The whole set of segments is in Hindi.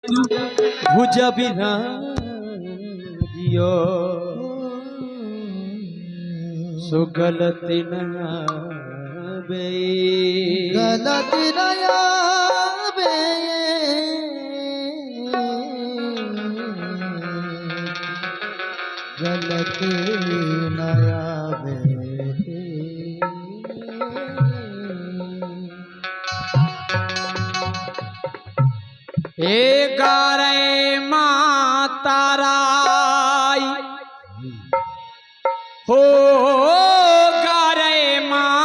भुजा बिराजियो सो गलती न आवे गलती न आवे गलती न आवे गारे माताराई हो गारे माताराई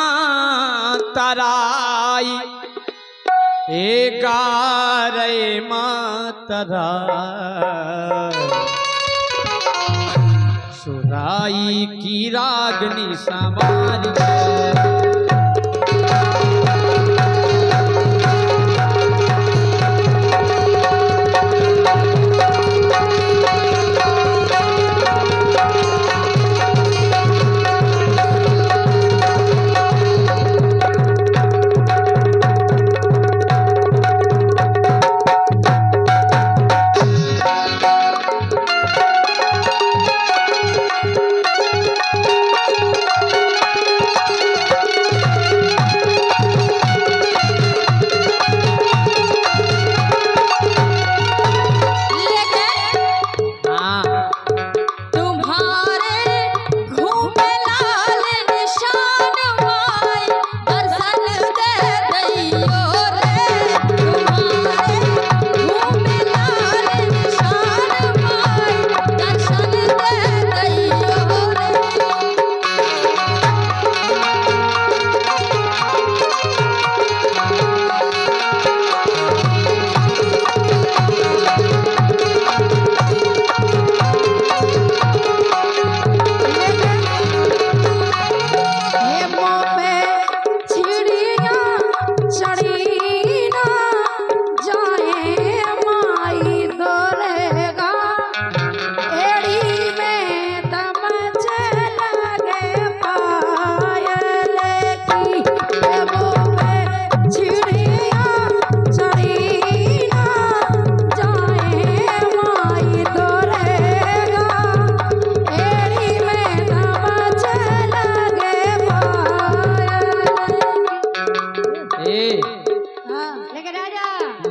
गारे माताराई सुराई की रागनी सवारी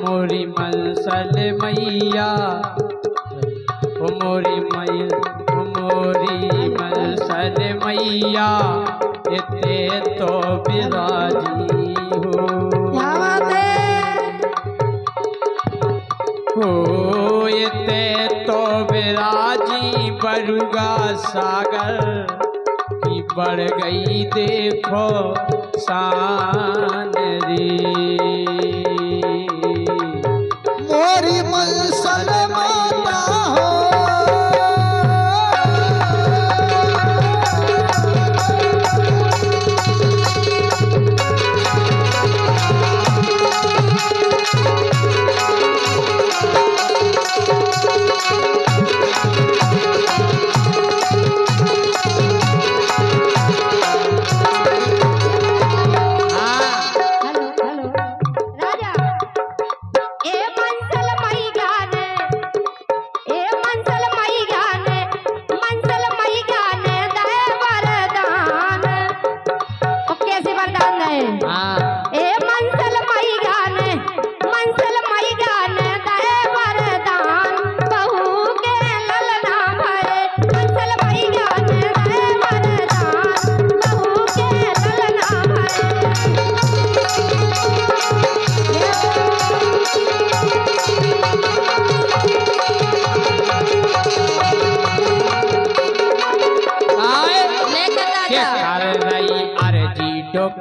मोरी मनसल मैया ओ मोरी मनसल मैया इते तो बिराजी हो इते तो बिराजी बरुगा सागर की बढ़ गई देखो शान रे मोरी मनसल माता हो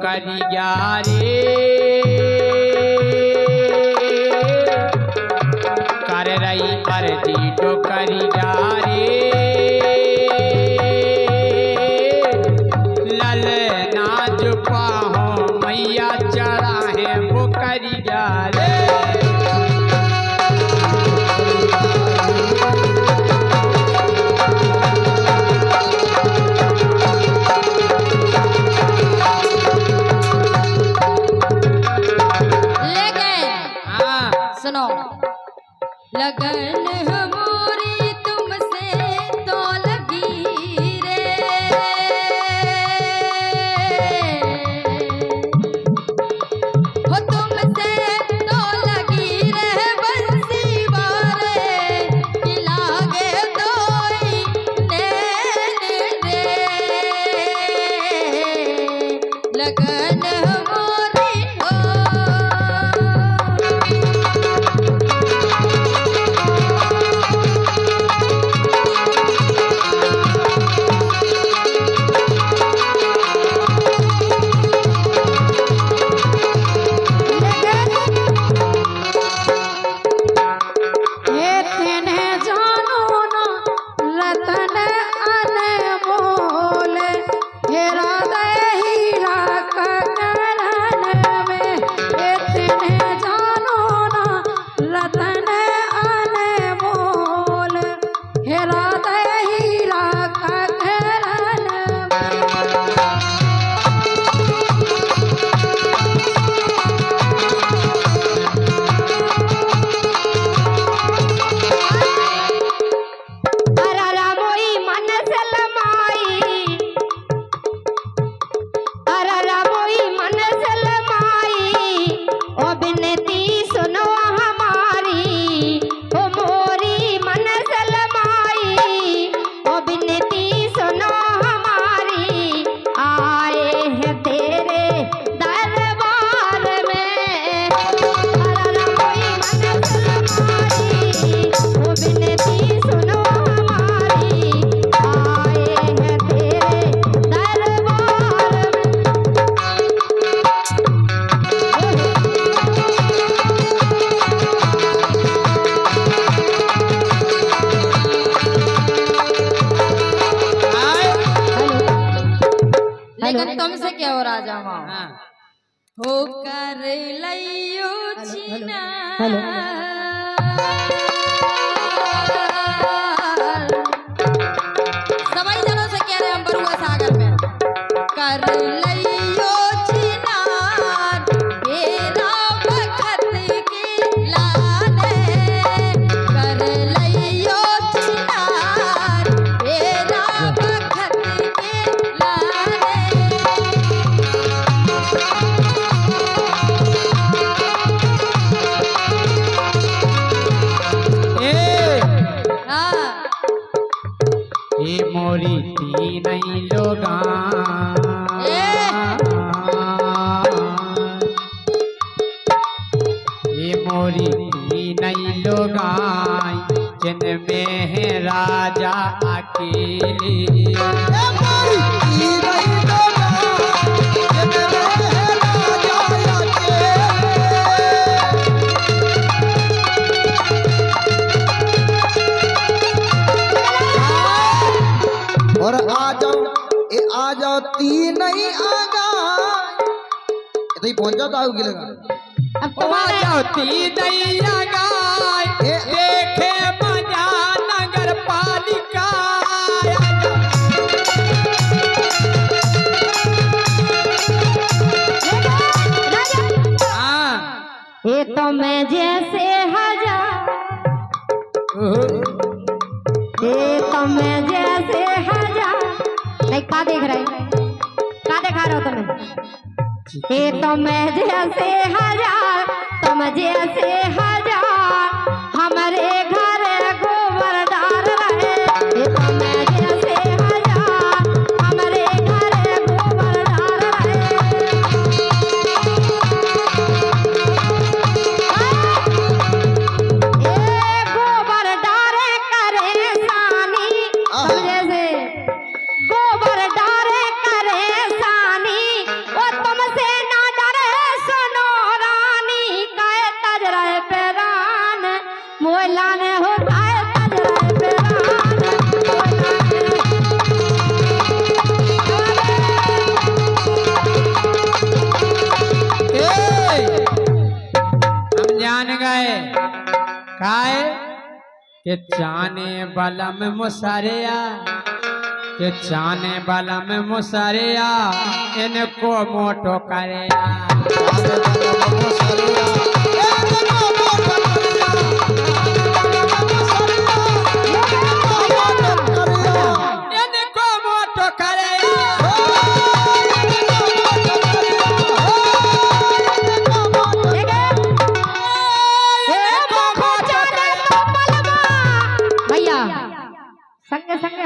करिया रे कर रही अर्जी तो करिया रे लल नाच पाहो मैया चढ़ा है वो करिया रे लगन हमारी तुमसे तो लगी रे, हो तुमसे तो लगी रे बंसी वारे कि लागे दोई नैन रे, लगन हमारी हो। लेकिन तुमसे क्या हो राजा माँ हो कर लियो छिना सभी जनों से कह रहे हम बरुआ सागर में कर लियो छिना बेरा वक्त की लाने कर लियो छिना बेरा वक्त की लाने ये मोरी तीन लोगा ये मोरी तीन लोगा जिनमें है राजा अकेले और आ जाओ तीन ही आगा इधर ही पहुंच जाओ तो की लगा आ जाओ तीन ही आगा देखे मजा नगर पालिका ये तो मैं जैसे हजार ये तो मैं जैसे हजार नहीं का देख रहे का देखा रहे हो तुम्हें ये तो मैं जैसे हजार तुम जैसे हजार हमारे घर गोबर डाल रहे ये तो मैं जैसे हजार हमारे घर गोबर डाल रहे गोबर डारे करे सानी जैसे गोबर डारे करे सानी वो तुमसे ना डरे सुनो रानी काहे तज रहे पेरान मोला ने हो काहे तज रहे हम जान गए काहे के चाने बलम मुसरिया के चाने बलम मुसरिया इनको मोटो करेया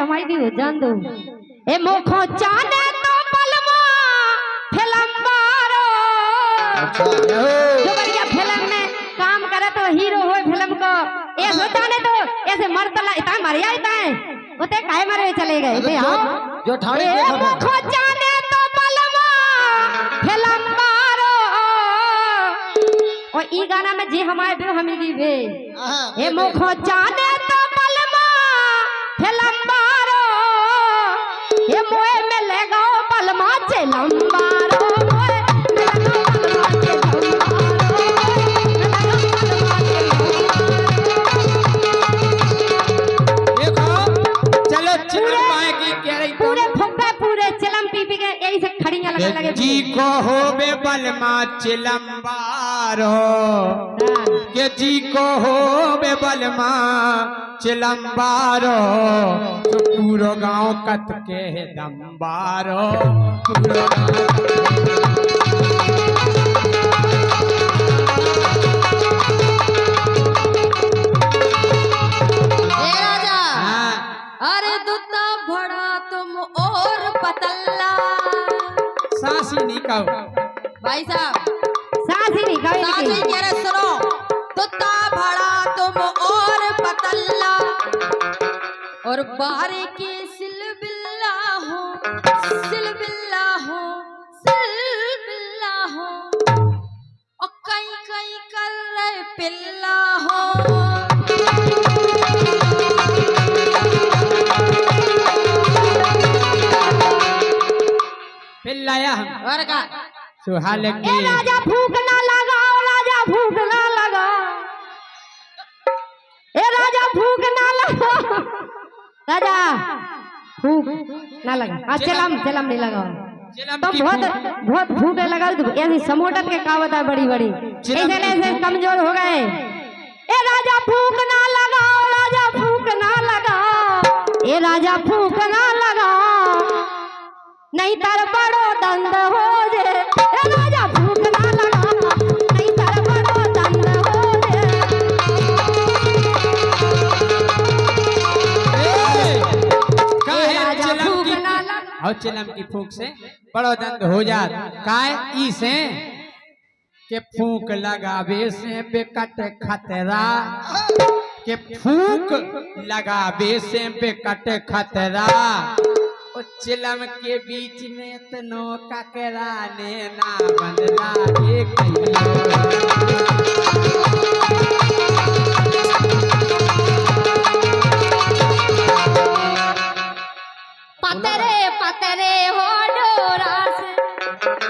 हमारी भी हो जान दो ए मोखो चाने तो पलमा फिल्म बारो जो बढ़िया फिल्म में काम करे तो हीरो हो फिल्म को ये सोचाने तो ऐसे मरतला इतना मरिया इतना है उते काहे मरे चले गए थे हां जो ठाणे ए मोखो चाने तो पलमा फिल्म बारो और ई गाना में जी हमारे भी हमें की वे ए मोखो चाने तो पलमा फिल्म बारो ये मोए में ले गाओ पलमा चिलम बारो मोए में ले गाओ पलमा देखो चलो चिलम पाएगी कह रही पूरे फुब्बे पूरे चिलम पी पी के यही से खड़ियां लगे जी को हो बे बलमा चिलम बारो के जी को हो बे बलमा चिलम्बारो तो पूरो गांव कत के दम्बारो पूरो राजा हाँ, अरे दुत्ता भड़ा तुम और पतल्ला सासी नहीं कहो भाई साहब सासी नहीं सासी कह रहे सुनो दुत्ता भड़ा तुम और पतल्ला और बारे के सिलबिल्ला हो सिलबिल्ला हो सिलबिल्ला हो और कई कई कर रहे पिल्ला हो फिर लाया हम और का सुहाल ए के राजा भूख ना लगाओ राजा भूख ना लगाओ ए राजा भूख ना लगाओ राजा भूख ना लगा हाँ चिलम चिलम नहीं लगाओ चिलम तो की बहुत बहुत भूख लगा तो ऐसी समोटन के कहावत है बड़ी बड़ी चिलम ऐसे की ऐसे कमजोर हो गए ए राजा भूख ना लगाओ राजा भूख ना लगाओ ए राजा भूख ना लगाओ नहीं तर बड़ो दंड हो जे ए राजा भूख ना लगाओ नहीं तर बड़ो दंड हो जे काहे राजा चिलम भूख की ना लगा और चिलम की फूंक से बड़ो दंड हो जात काय ई से के फूंक लगावे से बेकट खतरा के फूंक लगावे से बेकट खतरा और चिलम के बीच में तनो ककरा ने ना बंदला के पतरे पतरे हो डोरा से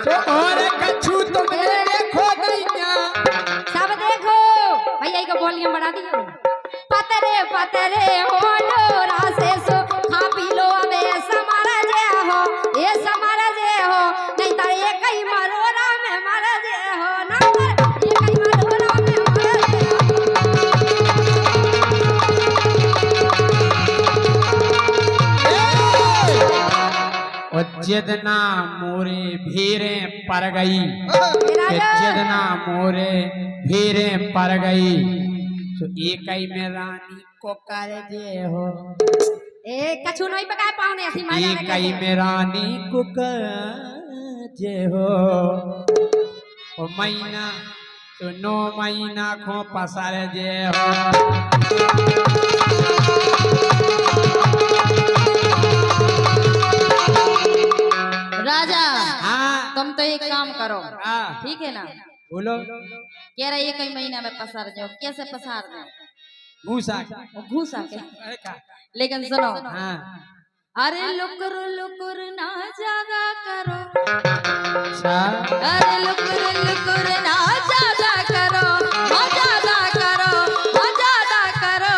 तो और कछु तुमने देखो दैया सब देखो भैया को वॉल्यूम बढ़ा दियो पतरे पतरे हो डोरा से सो खा पी लो अबे समर जे हो ये समर जे हो नहीं तो ये कई मरोरा में मर जे हो ना कर ये कई मरोरा में मर जे और जितना मोरे भीरे पर गई राजा जितना मोरे भीरे पर गई तो एक ही में रानी को कर जे हो ए कछु नहीं पकाए पाऊने ऐसी मजा एक ही में रानी को कर जे हो ओ महीना तो 9 महीना खो पसार जे हो राजा हाँ तुम तो एक काम करो हाँ ठीक है ना बोलो कह रहा एक ही महीना में पसार जाओ कैसे पसार जाओ घूसा घूसा के अरे का लेकिन सुनो हाँ अरे लुकुर ना ज्यादा करो अच्छा अरे लुकुर ना ज्यादा करो ज्यादा करो ज्यादा करो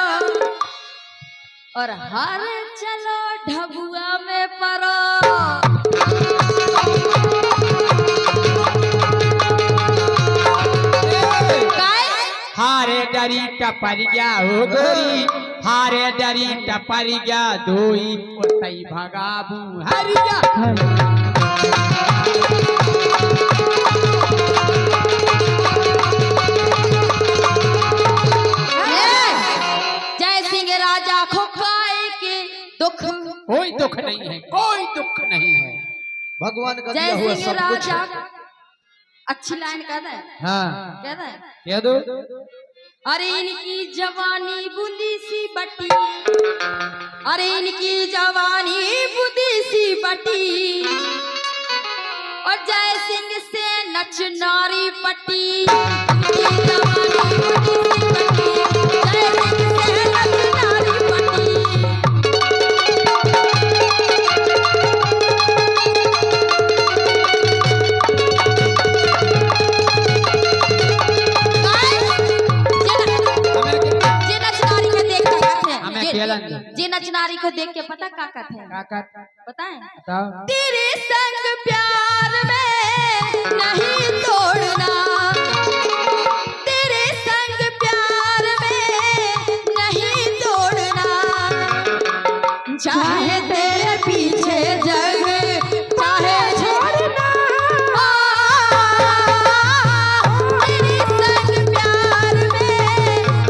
और हर चलो ढबुआ में परो हारे डरी टपरिया हो गोरी हारे डरी टपरिया दोई ओतई भगाबू हरिया जय सिंह राजा खोपाए के दुख कोई दुख नहीं है, कोई दुख नहीं है। भगवान का दिया जय हुआ सिंह सब कुछ राजा। है। अच्छी लाइन कहता है, हाँ कहता है, कह दो। अरे इनकी जवानी बूंदी सी बटी, अरे इनकी जवानी बूंदी सी बटी, और जय सिंह से नच नारी पटी। इनकी जवानी बूंदी सी बटी, जय सिंह से नच नारी पटी। जे नचनारी को देख के पता का कहते हैं, पता है? बताओ। तेरे संग प्यार में नहीं तोड़ना, तेरे संग प्यार में नहीं तोड़ना, चाहे तेरे पीछे जग चाहे छोड़ना, तेरे संग प्यार में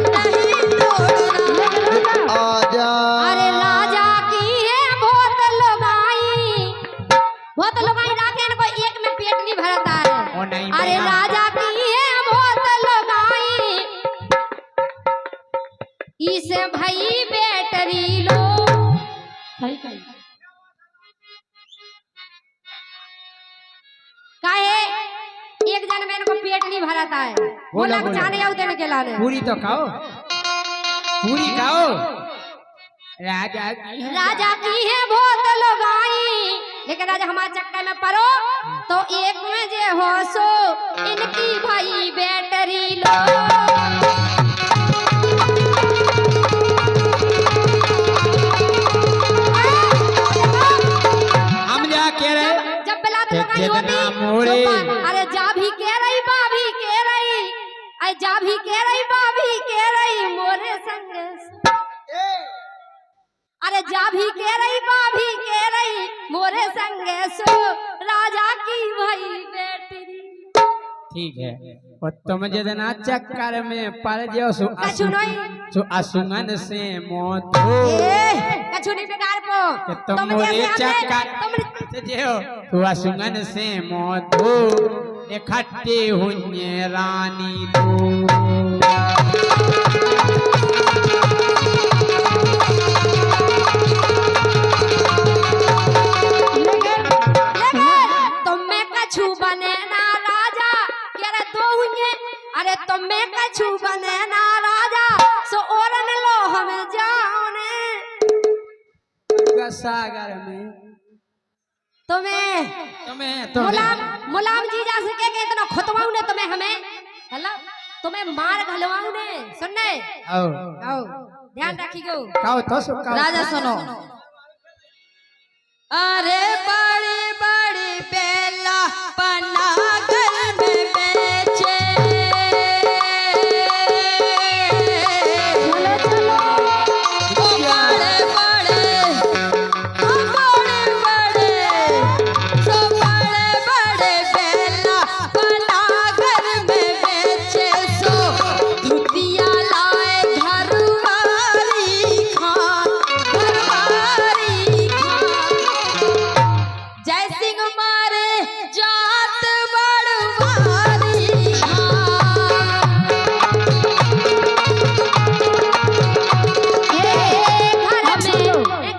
नहीं तोड़ना। आजा अरे राजा की है बहुत लगाई राखे इनको एक में पेट नहीं भरता ओ है। नहीं अरे भैया। राजा की है बहुत लगाई, इसे भाई बैटरी लो। सही कही काहे एक जन में इनको पेट नहीं भरता है। बोला बोला। जाने आउ देने के लाने पूरी तो खाओ, पूरी खाओ। राजा की है, राजा की है बहुत लगाई, लेकिन राजा हमारे चक्कर में पड़ो तो एक में जे हो सो इनकी भाई बैटरी लो। हम जा कह रहे जब बिलात ते लगाई होती जितना मोड़े। अरे जा भी कह रही बा भी कह रही, अरे जा भी कह रही बा भी कह रही मोरे संग, अरे जा भी कह रही बा भी कह रही मोरे संगे सो राजा की भाई बेटी। ठीक है। और तुम जितना चक्कर में पड़ जाओ कछु नहीं। सो असुगन से मोधो कछु नहीं बेकार को कि तुम मोरे चक्कर से जो तो असुगन से मोधो इकट्ठे हुए रानी दो। तुम्हें कछु बने ना राजा कह रहे दो हुए, अरे तुम्हें कछु बने ना राजा सो ओरन लो हम जाने सागर में तुम्हें तुम्हें मुलाम जी जा सके के इतना खुतवाऊ ने तुम्हें हमें हेलो तुम्हें मार घलवाऊ ने सुनने आओ आओ ध्यान रखियो। काओ तो सो काओ। राजा सुनो, अरे बड़ी बड़ी बेला पन्ना घर में बेचे, चलो चलो ओ बड़े बड़े, ओ बड़े बड़े, सो बड़े बड़े बेला पन्ना घर में बेचे, सो धुतिया लाए घरवारी खान, घरवारी खान, जय सिंह मारे जात बड़वारी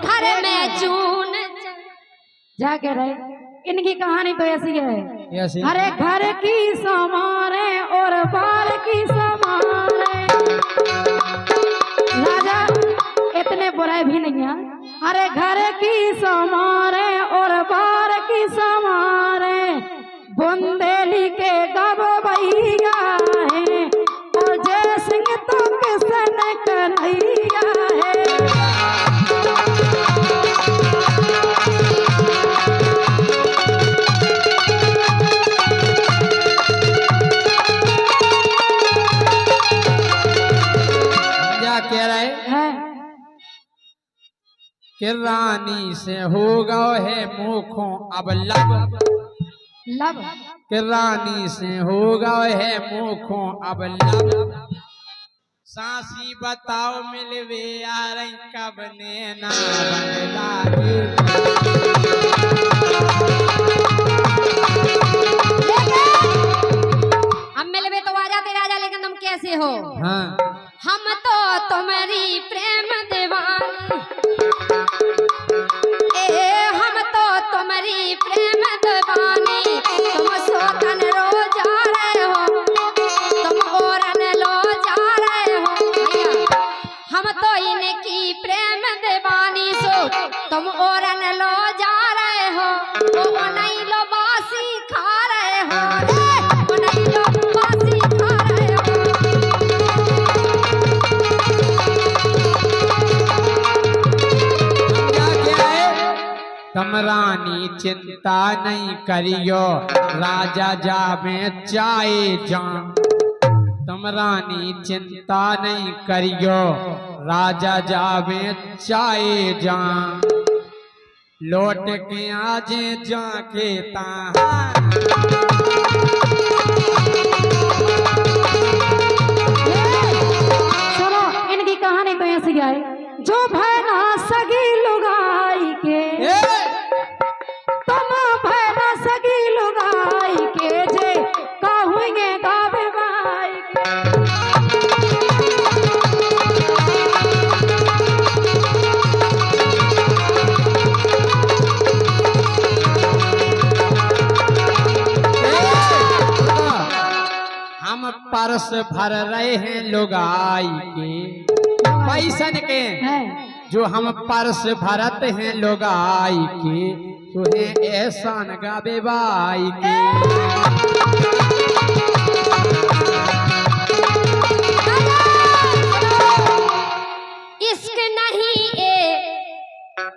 घर में चून जाके रहे। इनकी कहानी तो ऐसी है, ऐसी? अरे घर की समारे और बार की समारे। राजा इतने बुरे भी नहीं है, अरे घर की समारे और बार की समारे, बुंदेली के गब भैया है और जय सिंह तो किसन कन्हैया है। क्या कह रहे है कि रानी से हो गए है मुखों अब लब, लब कि रानी से हो गए है मुखों अब लब, सासी बताओ मिलवे यार कब ने ना बदलागे। हम मिलवे तो आ जाते राजा, लेकिन तुम कैसे हो? हाँ हम तो तुम्हारी प्रेम दीवानी, हम तो तुम्हारी प्रेम दीवानी। तुम सोतन रो जा रहे हो, तुम औरन लो जा रहे हो भैया। हम तो इनकी प्रेम दीवानी, सो तुम औरन लो जा रहे हो। वो नहीं लो बासी खा रहे हो रे, वो नहीं लो बासी खा रहे हो। क्या है? तुम रानी चिंता नहीं करियो, राजा जावे चाहे जान। तुम रानी चिंता नहीं करियो, राजा जावे चाहे जान। लौट के आजे जाके ता। सुनो, इनकी कहानी तो ऐसी है, जो भैना सगी लुगाई के, तुम भैना सगी लुगाई के, जे कहूँगे गावे बाई के। हम परस भर रहे हैं लुगाई के, पैसन के जो हम परस भरत हैं लुगाई के, तुहे एहसान गावे बाई के। इश्क नहीं ए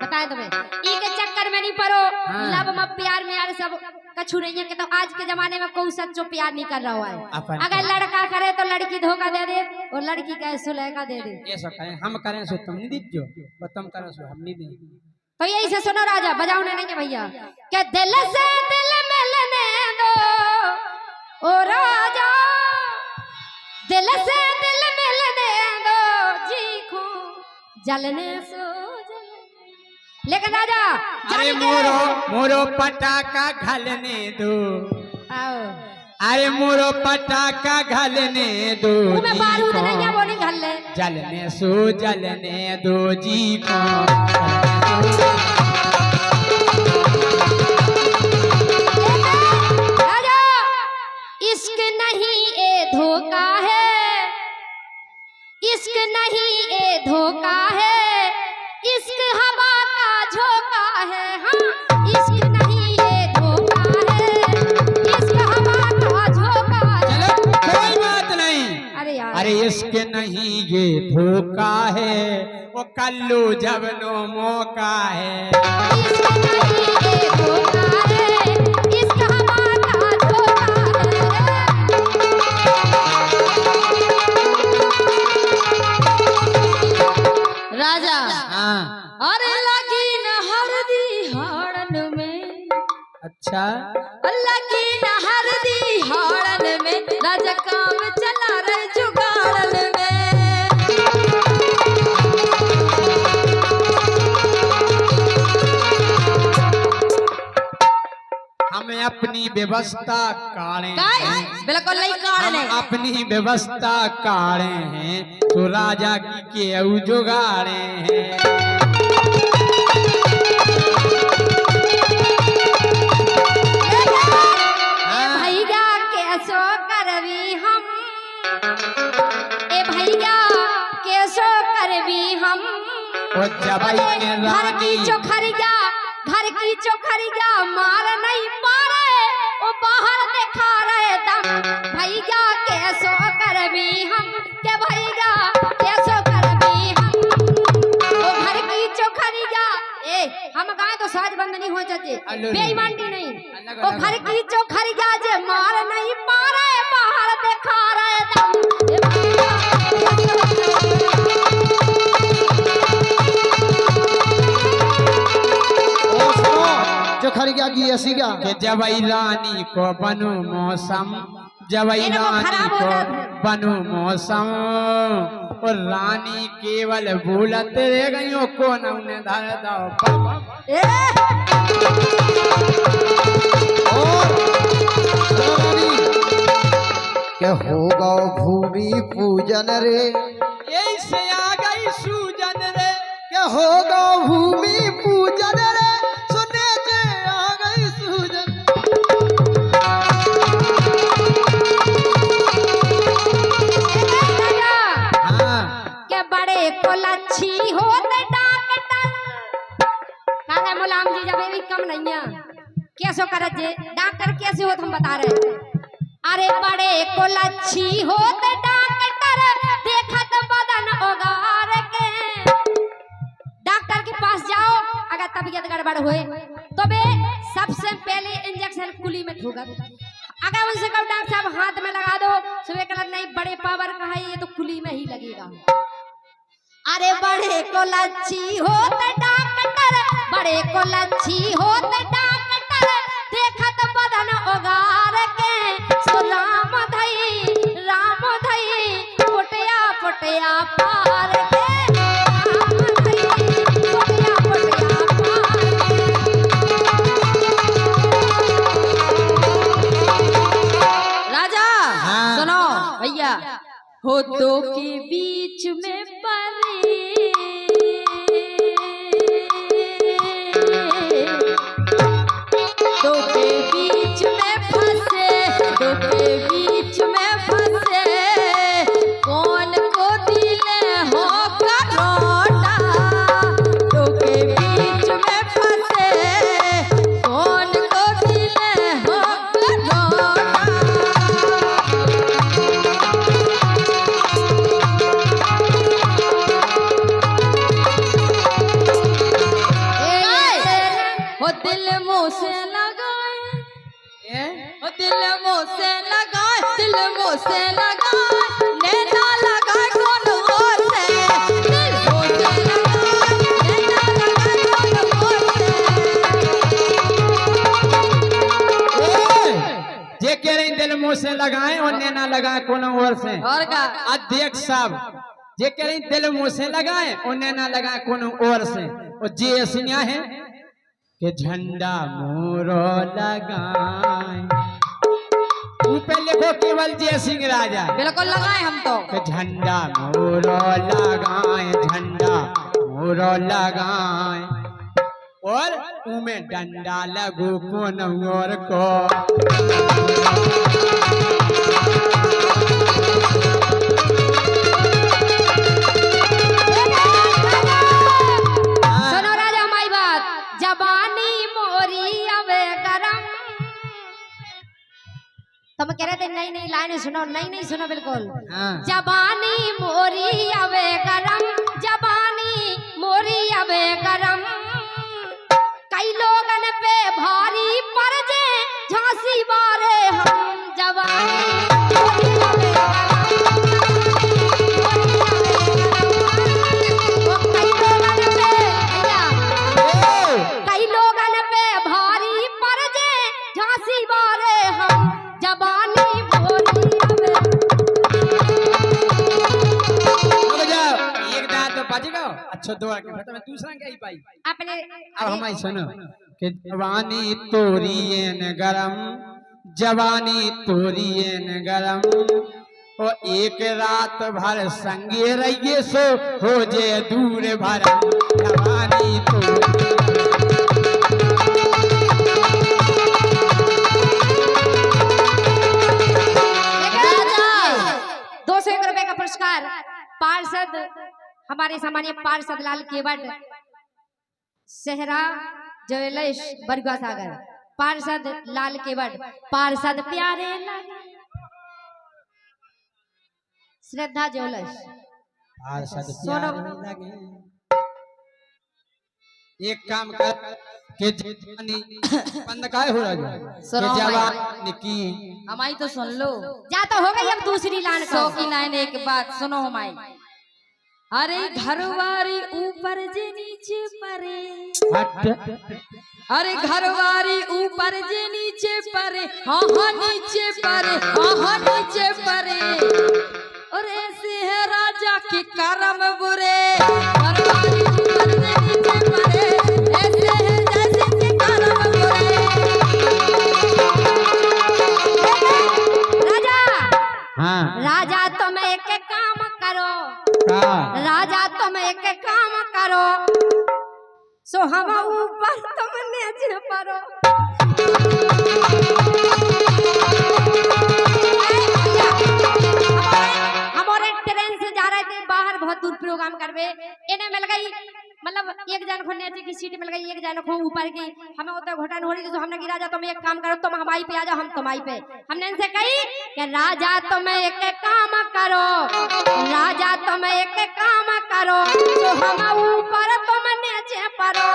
बताए तुम्हें, ई के चक्कर में नहीं पड़ो। हाँ। लब में प्यार में यार सब कछु नहीं है कि तो आज के जमाने में कोई सच्चो प्यार नहीं कर रहा है। अगर लड़का करे तो लड़की धोखा दे दे, और लड़की का सुलेखा दे दे। ऐसा करें, हम करें सो तुम नहीं दीजियो, और तुम करो सो हम नहीं दें। तो यही से सुनो राजा, बजाओ नहीं है भैया। क्या दिल से दिल मिलने दो ओ राजा, दिल से दिल मिलने दो, चीखो जलने सो जलने। लेकिन राजा अरे मोरो मोरो पटाखा घलने दो, आओ अरे मोरो पटाखा घलने दो तुम्हें बारूद नहीं है, वो नहीं घल ले। जलने सो जलने दो जी को। राजा इश्क नहीं ए धोखा है, इश्क नहीं ए धोखा है, इश्क हवा का झोंका है। हाँ इश्क नहीं ए धोखा है, इश्क हवा का झोंका है। चलो कोई बात नहीं। अरे यार, अरे इश्क नहीं ये धोखा है, वो कल्लू जब नो मौका है। इश्क नहीं ए धोखा है, इश्क हवा का झोंका है। राजा हाँ अरे लगी न हरदी हाड़न में, अच्छा लगी न हरदी हाड़न में, राजा काम चला रहे जुगाड़न में। हमें अपनी व्यवस्था काढ़े काय हैं, बिल्कुल नहीं काड़ हम ले। अपनी व्यवस्था काढ़े हैं, तो राजा की केहू जुगाड़े हैं। भैया कैसो करवी हम, ए भैया कैसो करवी हम। वो जबई के घर की रानी चोखरिया, घर की चोखरिया मार नहीं पा रहे, वो बाहर दिखा रहे दम। भैया कैसो करवी हम, के भैया कैसो करवी हम। वो घर की चोखरिया, ए हम गाए तो साज बंदनी हो जाते, बेईमानी नहीं। वो घर की चोखरिया जे मार नहीं पा रहे, बाहर दिखा रहे दम। ए भैया जो खर गया की ऐसी क्या के जबई रानी को बनू मौसम, जब इनको रानी खराब हो को जात है। बनो मौसम और रानी केवल भूलत रह गई को न धर दो ए और रानी के होगा भूमि पूजन रे, यही से आ गई सूजन रे के होगा भूमि पूजन रे, सुने के आ गई सूजन। हाँ के बड़े को लच्छी होते डॉक्टर काका मुलाम जी जब भी कम नहीं है कैसे करत जे डॉक्टर कैसे होत हम बता रहे अरे बड़े को लच्छी होते डॉक्टर देखत बदन ओगार के डॉक्टर के पास जाओ अगर तबीयत गड़बड़ हुए तो बे सबसे पहले इंजेक्शन कुली में ठोकर अगर उनसे कहो डॉक्टर साहब हाथ में लगा दो सुबह कलर नहीं बड़े पावर का है ये तो कुली में ही लगेगा। अरे बड़े को लच्छी होते डॉक्टर बड़े को लच्छी होते डॉक्टर देखत बदन ओगार के सो राम धई पुटिया पुटिया पार के राम धई पुटिया पुटिया पार राजा हाँ। सुनो भैया हो दो के बीच में परे दो के बीच में फंसे दो के बीच में फंसे कौन को दिले हो करोटा दो के बीच में फंसे कौन को दिले हो करोटा हो दिल मुँह से लगाए हो दिल मुँह से लगाए दिल मुँह से लगाए नैना लगाए कौन और से दिल मुँह से लगाए नैना लगाए कौन और से जे कह रही दिल मुंह से लगाए और नैना लगाए कोनो और से और का अध्यक्ष साहब जे कह रही दिल मुंह से लगाए और नैना लगाए कोनो और से और जे ऐसिया है कि झंडा मोरो लगाए ऊपर लिखो केवल जय सिंह राजा बिल्कुल लगाए हम तो कि झंडा मोरो लगाए झंडा मोरो लगाए और उमे डंडा लगू कोन और को सुनो राजा हमारी बात जबानी मोरी अवे गरम तुम कह रहे थे नई नई लाइनें सुनो नई नई सुनो बिल्कुल हाँ। जबानी मोरी अवे गरम जबानी मोरी अवे गरम कई लोगन पे भारी पड़ जे झांसी बारे हम जवानी मोरी अवे कई लोगन पे भारी पड़ जे झांसी बारे हम जबानी मोरी अवे रुक जाओ एक दांत तो बच गयो अच्छा दो आके फिर तो मैं दूसरा क्या ही पाई अपने अब हमारी सुनो कि जवानी तोरी न गरम जवानी तोरी न गरम और एक रात भर संगे रहिए सो हो जे दूर भरम जवानी तोरी ₹201 का पुरस्कार पार्षद हमारे सामान्य पार्षद लाल केवट सेहरा ज्वेलर्स बरगा सागर पार्षद लाल केवट पार्षद प्यारे लगे श्रद्धा ज्वेलर्स सोनो एक काम कर के जवानी बंद काय हो रहा है सुनो कि भाई। जवानी की हमारी तो सुन लो जा तो हो गई अब दूसरी लाइन सौ की लाइन एक बात सुनो हमारी अरे घरवारी ऊपर जे नीचे परे हट अरे घरवारी ऊपर जे नीचे परे, हाँ हाँ नीचे परे, हाँ हाँ नीचे परे। और ऐसे है राजा के कर्म बुरे, घरवारी ऊपर जे नीचे परे, ऐसे है जैसे के कर्म बुरे। राजा हाँ राजा तुम एक काम करो, का राजा तुम एक काम करो, सो हम ऊपर तुम नीचे परो। हमारे ट्रेन से जा रहे थे बाहर, बहुत दूर प्रोग्राम करवे, इन्हें मिल गई मतलब एक जन को नीचे की सीट मिल गई, एक जन को ऊपर की। हमें उतना घोटाला हो रही, तो हमने कि राजा तुम एक काम करो, तुम हमारी पे आ जाओ, हम तुम्हारी पे। हमने इनसे कही कि राजा तुम एक काम करो, राजा तुम एक काम करो, तो हम ऊपर तुम नीचे परो।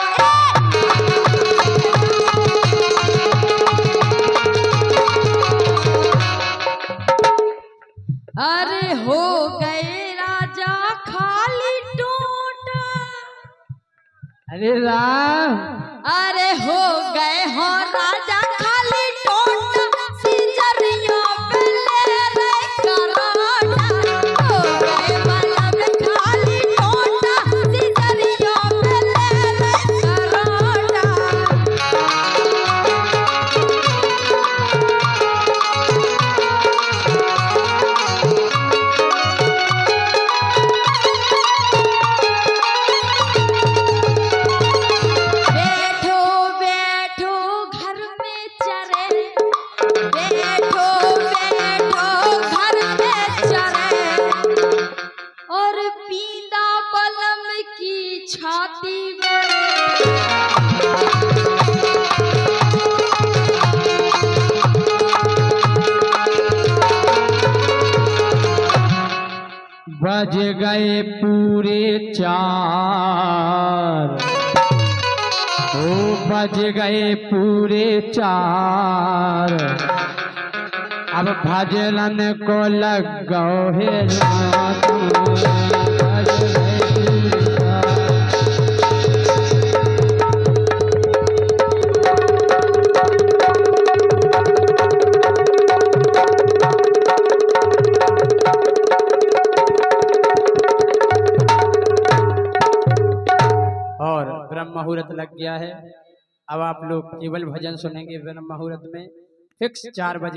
अरे हो गए राजा खाली टोटा, अरे राम अरे हो गए हो राजा खाली टोटा, सिजरियों पे ले रे करोटा। हो गए मतलब खाली टोटा, सिजरियों पे ले रे करोटा। बैठो बैठो घर में चरे, बैठो बैठो घर में चरे, और पींदा बलम की छाती बज गए पूरे 4, ओ बज गए पूरे 4, अब भजलन को लग गो हे रात, बज गए पूरे 4। और ब्रह्म मुहूर्त लग गया है। अब आप लोग केवल भजन सुनेंगे ब्रह्म मुहूर्त में। फिक्स 4 बजे।